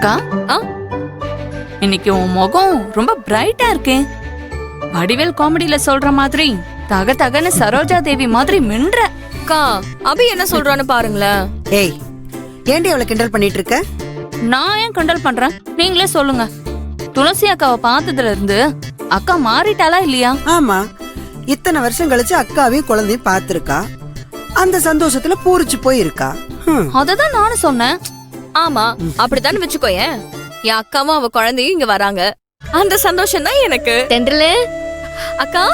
அக்கா, ஆ? இன்னைக்கு உன் முகம் ரொம்ப பிரைட்டா இருக்கே. வடிவேல் காமெடியில சொல்ற மாதிரி தக தகன்னு சரோஜா தேவி மாதிரி மின்ற. அக்கா, அபி என்ன சொல்றான்னு பாருங்களேன். ஏய், ஏண்டி அவளை கிண்டல் பண்ணிட்டு இருக்க? நான் ஏன் கிண்டல் பண்றேன், நீங்களே சொல்லுங்க. துளசி அக்காவை பார்த்ததுல இருந்து அக்கா மாறிட்டாளா இல்லையா? ஆமா, இத்தனை வருஷம் கழிச்சு அக்காவையும் குழந்தையும் பார்த்திருக்கா. அந்த சந்தோஷத்துல பூரிச்சு போயிருக்கா. அததான் நானும் சொன்னேன். ஆமா, அப்படித்தானே வச்சுக்கோயேன். என் அக்காவும் அவ குழந்தையும் இங்க வராங்க. அந்த சந்தோஷம் தான் எனக்கு. தென்றலு அக்கா,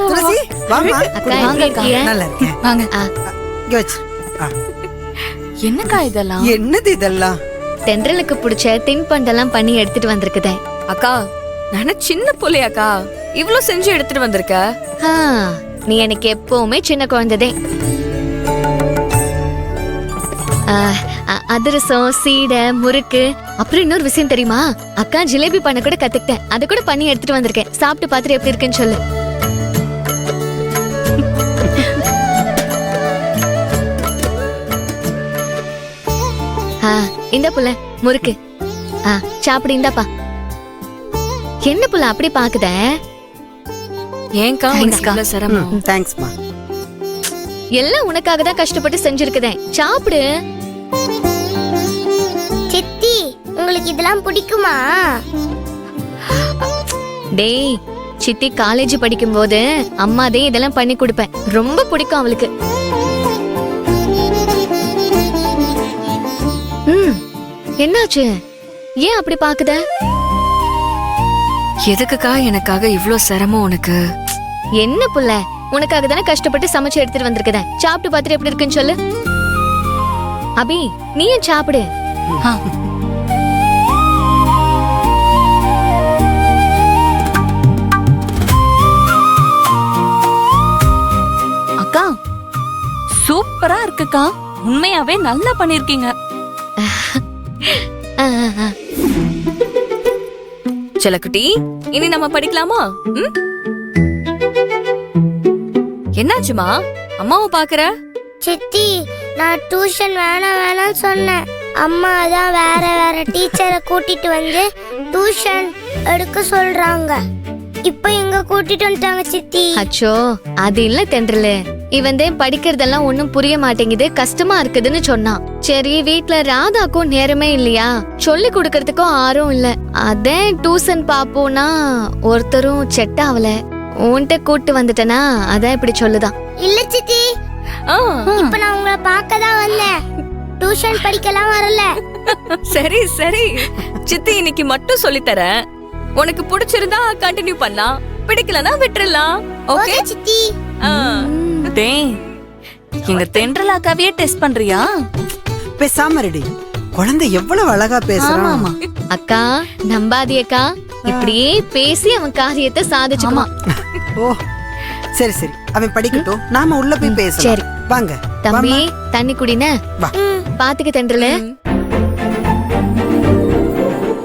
துளசி, வாமா. அக்கா, எங்க இருக்கிய? நல்லா இருக்கேன். வாங்க. இங்க வச்சு. என்னக்கா இதெல்லாம்? என்னது இதெல்லாம்? தென்றலுக்கு பிடிச்ச தின்பண்டெல்லாம் பண்ணி எடுத்துட்டு வந்திருக்குதே. அக்கா, நானே சின்ன புள்ளையாக்கா, இவ்ளோ செஞ்சு எடுத்துட்டு வந்திருக்க. ஆ, நீ எனக்கு எப்பவுமே சின்ன குழந்தைதே. அதிரசம், சீடை, முறுக்கு, அப்புறம் இன்னொரு விஷயம் தெரியுமா? அக்கா ஜிலேபி பண்ண கூட கத்துக்கிட்டேன். அதை கூட பண்ணி எடுத்துட்டு வந்திருக்கேன். சாப்பிட்டு பார்த்துட்டு எப்படி இருக்குன்னு சொல்லு. இந்த புள்ள முறுக்கு. சாப்பிடு, இந்தாப்பா. என்ன புள்ள அப்படி பாக்குத? ஏன்க்கா இவ்வளவு சிரமம்? தேங்க்ஸ்மா. எல்லாம் உனக்காக தான் கஷ்டப்பட்டு செஞ்சிருக்கதேன். சாப்பிடு. சித்தி, உங்களுக்கு இதெல்லாம் பிடிக்குமா? டேய், சித்தி காலேஜ் படிக்கும் போது அம்மாதே இதெல்லாம் பண்ணி கொடுப்பேன். ரொம்ப பிடிக்கும் அவளுக்கு. என்னாச்சு? ஏன் அப்படி பாக்குத? எதுக்குக்கா எனக்காக இவ்ளோ சிரமம் உனக்கு? என்ன புள்ள, உனக்காக தானே கஷ்டப்பட்டு சமைச்சு எடுத்துட்டு வந்திருக்கேன். சாப்பிட்டு பார்த்துட்டு எப்படி இருக்குன்னு சொல்லு. அபி, நீயும் சாப்பிடு. அக்கா, சூப்பரா இருக்குக்கா. உண்மையாவே நல்லா பண்ணிருக்கீங்க. செல்லக்குட்டி, இனி நம்ம படிக்கலாமா? என்னாச்சுமா? அம்மாவை பாக்குற? சித்தி, நான் டியூஷன் வேணாம் சொன்னேன். அம்மா தான் வேற டீச்சரை கூட்டிட்டு வந்து டியூஷன் எடுக்க சொல்றாங்க. இப்ப எங்க கூட்டிட்டு வந்துட்டாங்க சித்தி. அச்சோ, அது இல்ல தென்றலு. இவன் படிக்கிறதெல்லாம் ஒண்ணும் புரிய மாட்டேங்குது, கஷ்டமா இருக்குதுன்னு சொன்னான். சரி, வீட்ல ராதாக்கும் நேரமே இல்லையா, சொல்லி கொடுக்கறதுக்கும் ஆரும் இல்ல. அதே டியூஷன் பாப்போம்னா ஒருத்தரும் செட் ஆகல. உன்கிட்ட கூட்டு வந்துட்டனா அதான் இப்படி சொல்லுதான். இல்ல சித்தி, இப்ப நான் உங்களை பார்க்க தான் வந்தேன். டியூஷன் படிக்கலாம் வரல. சரி சரி, சித்தி இன்னைக்கு மட்டும் சொல்லித்தரேன். உனக்கு பிடிச்சிருந்தா கண்டினியூ பண்ணலாம், பிடிக்கலனா விட்டுறலாம். ஓகே சித்தி? டேய், எங்க தென்றல் அக்காவையே டெஸ்ட் பண்றியா? பேசாம ரெடி. குழந்தை எவ்வளவு அழகா பேசுறான். அக்கா, நம்பாதியக்கா, இப்படியே பேசி அவன் காரியத்தை சாதிச்சுக்குமா. ஓ, சரி சரி, அவன் படிக்கட்டும், நாம உள்ள போய் பேசலாம். சரி வாங்க. தம்பி, தண்ணி குடின. வா. பாத்துக்க தென்றலு.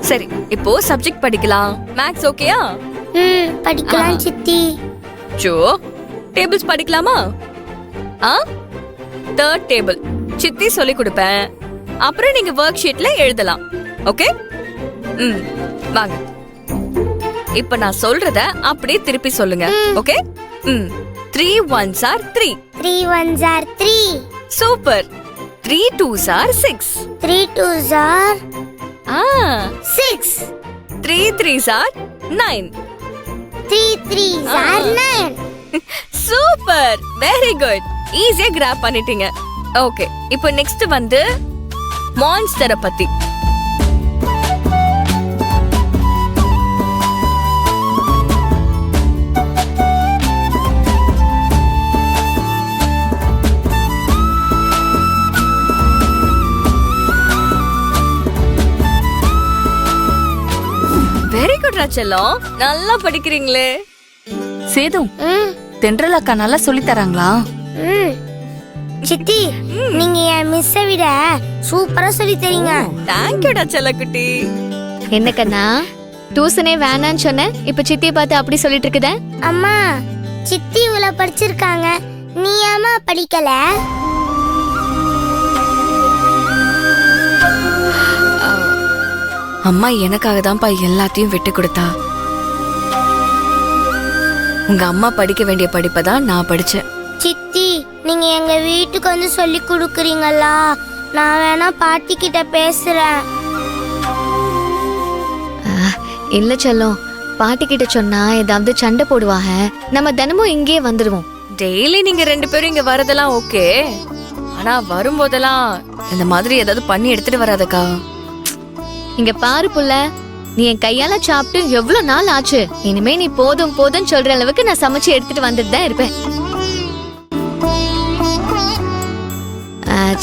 சரி, இப்போ சப்ஜெக்ட் படிக்கலாம். மேத்ஸ் ஓகேயா? படிக்கலாம் சித்தி. ஜோ, டேபிள்ஸ் படிக்கலாமா? தேர்ட் டேபிள் சித்தி சொல்லி கொடுப்பேன். அப்புறம் நீங்க ஒர்க் ஷீட்ல எழுதலாம். ஓகே? வாங்க. இப்ப நான் சொல்றத அப்படியே திருப்பி சொல்லுங்க. Okay? 3 1s are 3. 3 1s are 3. Super. 3 2s are 6. 3 2s are 6. 3 3s are 9. 3 3s are 9. Super, very good. ஈஸியா கிராப் பண்ணிட்டீங்க. ஓகே, இப்போ நெக்ஸ்ட் வந்து மான்ஸ்டரை பத்தி. வெரி குட் ராச்செல்லம், நல்லா படிக்கிறீங்களே. சேது, தென்றல் அக்கா நல்லா சொல்லி தராங்களா? சித்தி, நீங்க என் மிஸ்ஸை விட சூப்பரா சொல்லி தரீங்க. தேங்க்யூடா செல்லக்குட்டி. என்ன கண்ணா, டியூஷனே வேணான்னு சொன்ன, இப்ப சித்தியை பார்த்து அப்படி சொல்லிட்டு இருக்குத? அம்மா, சித்தி இவ்வளவு படிச்சிருக்காங்க, நீ ஏமா படிக்கல? அம்மா எனக்காக தான்ப்பா எல்லாத்தையும் விட்டு கொடுத்தா. உங்க அம்மா படிக்க வேண்டிய படிப்பை தான் நான் படிச்சேன். சித்தி நீங்க எங்க வீட்டுக்கு வந்து சொல்லி கொடுக்குறீங்களா? நான் வேணா பாட்டி கிட்ட பேசுறேன். இல்ல செல்லம், பாட்டி கிட்ட சொன்னா ஏதாவது சண்டை போடுவாங்க. நம்ம தினமும் இங்கேயே வந்துருவோம். டெய்லி நீங்க 2 பேரும் இங்க வரதெல்லாம் ஓகே, ஆனா வரும்போதெல்லாம் இந்த மாதிரி ஏதாவது பண்ணி எடுத்துட்டு வராதக்கா. இங்க பாரு புள்ள, நீ என் கையால சாப்பிட்டு எவ்வளவு நாள் ஆச்சு. இனிமே நீ போதும் போதும் சொல்ற அளவுக்கு நான் சமைச்சு எடுத்துட்டு வந்துட்டு தான் இருப்பேன்.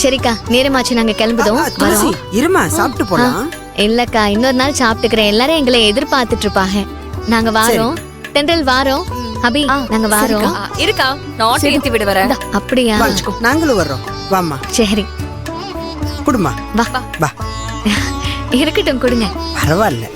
சரிக்கா, நேரமாச்சு, நாங்க கிளம்புதோம். துளசி இருமா, சாப்பிட்டு போலாம். இல்லக்கா, இன்னொரு நாள் சாப்பிட்டுக்கிறேன். எல்லாரும் எங்களை எதிர்பார்த்துட்டு இருப்பாங்க. நாங்க வாரோம். தென்றல் வாரோம். அபி நாங்க வாரோம். இருக்கா, நான் ஆட்டோ ஏத்தி விட வரேன். அப்படியா? நாங்களும் வர்றோம். வாம்மா. சரி குடுமா. வா வா. இருக்கட்டும், கொடுங்க. பரவாயில்ல.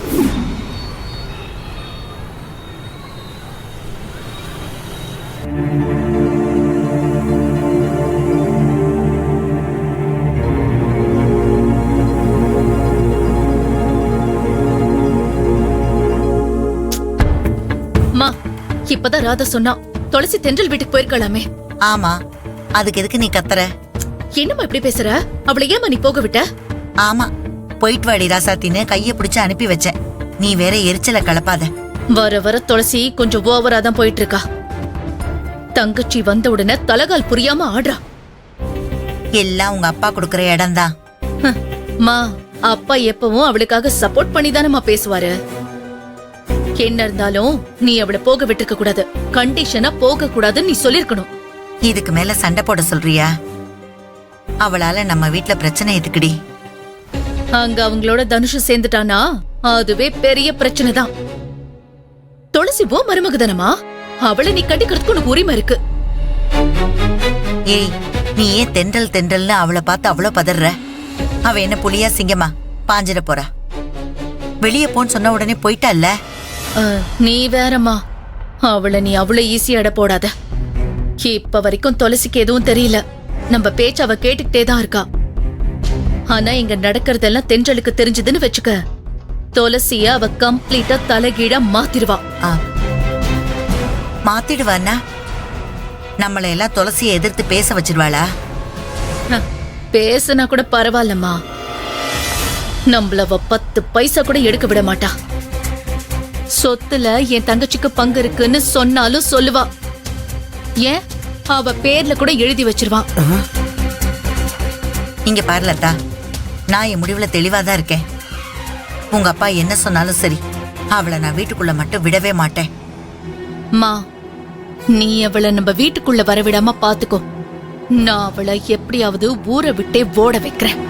இப்பதான் ராதா சொன்னா துளசி தென்றல் வீட்டுக்கு போயிருக்கலாமே. ஆமா, அதுக்கு எதுக்கு நீ கத்துற? என்னம்மா இப்படி பேசுற? அவளை ஏமா நீ போக விட்ட? ஆமா, போயிட்டு வாடி ராசாத்தின்னு கைய பிடிச்சு அனுப்பி வச்சேன். நீ வேற எரிச்சல கலப்பாத. வர வர துளசி கொஞ்சம் ஓவரா தான் போயிட்டு இருக்கா. தங்கச்சி வந்த உடனே தலகால் புரியாம ஆடுறா. எல்லாம் உங்க அப்பா கொடுக்கற இடம்தான். மா, அப்பா எப்பவும் அவளுக்காக சப்போர்ட் பண்ணி தானம்மா பேசுவாரு. என்ன இருந்தாலும் நீ அவளை போக விட்டுருக்க கூடாது. கண்டிஷனா போக கூடாதுன்னு நீ சொல்லிருக்கணும். இதுக்கு மேல சண்டை போட சொல்றியா? அவளால நம்ம வீட்ல பிரச்சனை எதுக்குடி? அங்க அவங்களோட தனுஷ் சேர்ந்துட்டானா அதுவே பெரிய பிரச்சனை தான். துளசி போ மருமகதானமா, அவளை நீ கட்டிக்கிறதுக்கு உனக்கு உரிமை இருக்கு. ஏய், நீ ஏன் தென்றல் தென்றல்னு அவளை பார்த்து அவ்வளவு பதற? அவ என்ன புலியா சிங்கமா பாஞ்சிட போறா? வெளியே போன்னு சொன்ன உடனே போயிட்டால. நீ வேறம்மா, அவளை நீ அவ்வளவு ஈஸியா எடை போடாத. இப்ப வரைக்கும் துளசிக்கு எதுவும் தெரியல. நம்ம பேச்ச அவ கேட்டுக்கிட்டே தான் இருக்கா. ஆனா இங்க நடக்கிறதெல்லாம் தென்றலுக்கு தெரிஞ்சதுன்னு வச்சுக்க, துளசிய அவ கம்ப்ளீட்டா தலைகீழா மாத்திடுவா. மாத்திடுவானா? நம்மள எல்லாம் துளசியை எதிர்த்து பேச வச்சிருவாளா? பேசுனா கூட பரவாயில்லம்மா, நம்மள அவ 10 பைசா கூட எடுக்க விட மாட்டா. சொத்துல என் தங்கச்சிக்கு பங்கு இருக்குன்னு சொன்னாலும் சொல்லுவா. ஏன், அவ பேர்ல கூட எழுதி வச்சிருவா. இங்க பாரு லதா, நான் என் முடிவுல தெளிவாதான் இருக்கேன். உங்க அப்பா என்ன சொன்னாலும் சரி, அவளை நான் வீட்டுக்குள்ள மட்டும் விடவே மாட்டேன். மா, நீ அவளை நம்ம வீட்டுக்குள்ள வரவிடாம பாத்துக்கோ. நான் அவளை எப்படியாவது ஊரை விட்டே ஓட வைக்கிறேன்.